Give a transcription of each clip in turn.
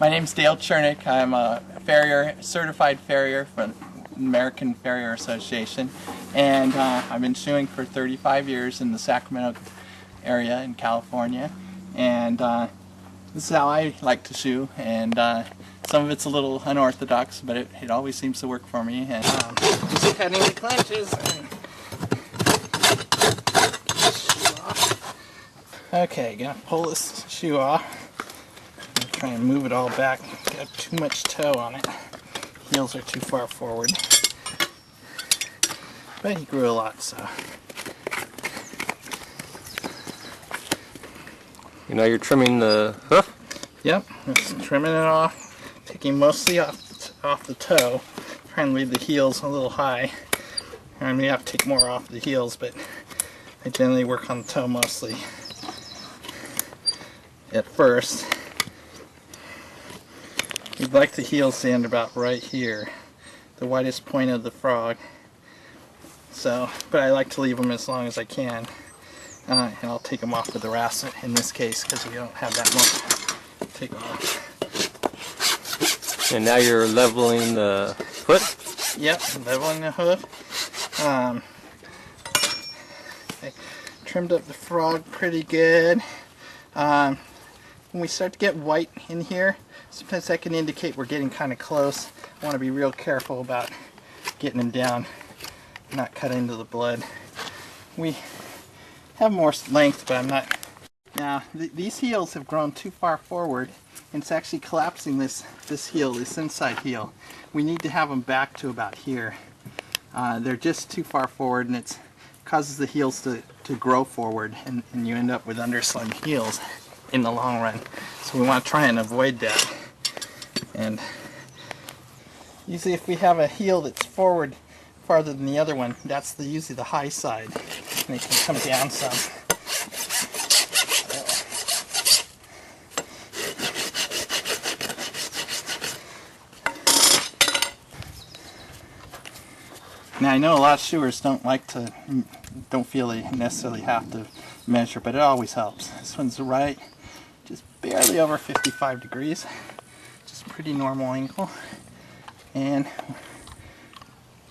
My name's Dale Chernich. I'm a farrier, certified farrier from American Farrier Association, and I've been shoeing for 35 years in the Sacramento area in California, and this is how I like to shoe, and some of it's a little unorthodox, but it always seems to work for me. And just cutting the clenches. Okay, gonna pull this shoe off. Try and move it all back. Got too much toe on it. Heels are too far forward. But he grew a lot, so. You know, you're trimming the hoof? Yep, just trimming it off, taking mostly off the toe, trying to leave the heels a little high. I may have to take more off the heels, but I generally work on the toe mostly at first. You'd like the heels to end about right here, the widest point of the frog. So, but I like to leave them as long as I can. And I'll take them off with the rasp in this case because we don't have that much to take off. And now you're leveling the foot? Yep, leveling the hoof. I trimmed up the frog pretty good. When we start to get white in here, sometimes that can indicate we're getting kind of close. I want to be real careful about getting them down, not cut into the blood. We have more length, but I'm not. Now, these heels have grown too far forward, and it's actually collapsing this heel, this inside heel. We need to have them back to about here. They're just too far forward, and it causes the heels to grow forward, and you end up with underslung heels in the long run. So we want to try and avoid that. And usually if we have a heel that's forward farther than the other one, that's usually the high side, and it can come down some. Now I know a lot of shoers don't feel they necessarily have to measure, but it always helps. This one's right, just barely over 55 degrees, just pretty normal angle, and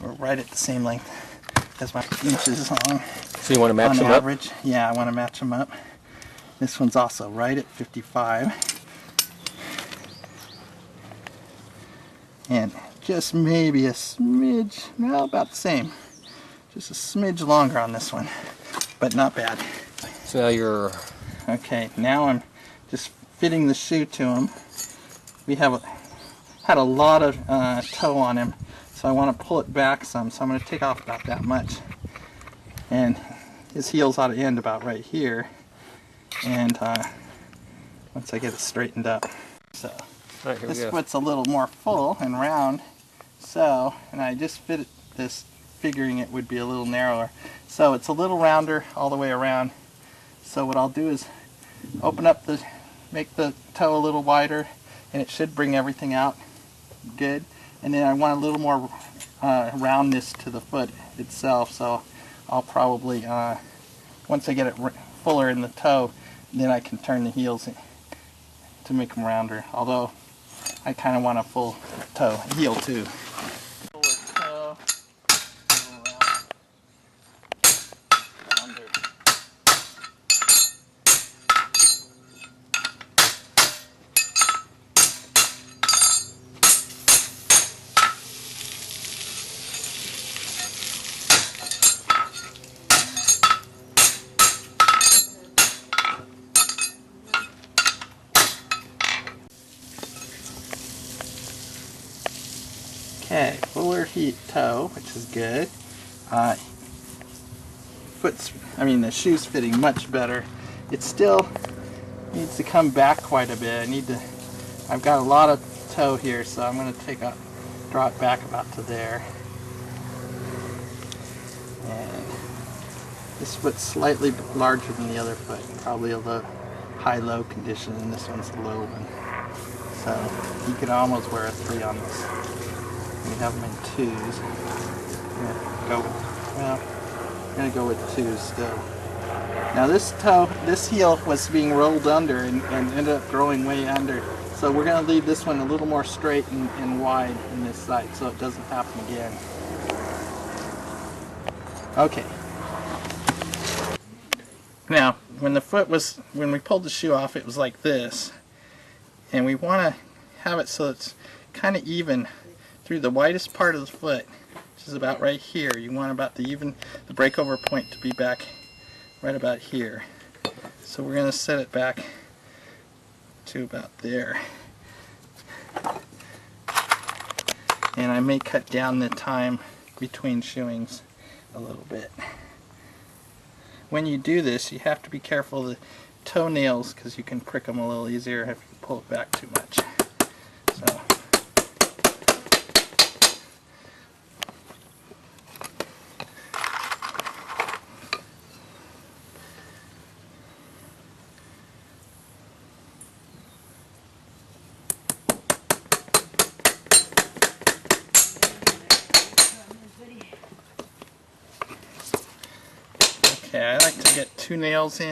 we're right at the same length as my inches long. So you want to match them average. up? Yeah, I want to match them up. This one's also right at 55, and just maybe a smidge, well, about the same. Just a smidge longer on this one, but not bad. So now you're... Okay, now I'm just fitting the shoe to him. We had a lot of toe on him, so I want to pull it back some, so I'm going to take off about that much. And his heels ought to end about right here, and once I get it straightened up. So right, this foot's a little more full and round, so, and I just fit this figuring it would be a little narrower. So it's a little rounder all the way around. So what I'll do is open up make the toe a little wider, and it should bring everything out good. And then I want a little more roundness to the foot itself, so I'll probably, once I get it fuller in the toe, then I can turn the heels to make them rounder. Although I kind of want a full heel too. Okay, fuller toe, which is good. The shoe's fitting much better. It still needs to come back quite a bit. I've got a lot of toe here, so I'm going to draw it back about to there. And this foot's slightly larger than the other foot, probably a high-low condition, and this one's the low one. So you could almost wear a 3 on this. We have them in 2s. I'm going to go with 2s still. Now this heel was being rolled under and ended up growing way under, So we're going to leave this one a little more straight and wide in this side so it doesn't happen again. Okay. Now, when we pulled the shoe off, it was like this. And we want to have it so it's kind of even through the widest part of the foot, which is about right here. You want about the breakover point to be back right about here. So we're going to set it back to about there. And I may cut down the time between shoeings a little bit. When you do this, you have to be careful of the toenails because you can prick them a little easier if you pull it back too much. So. Okay, I like to get 2 nails in.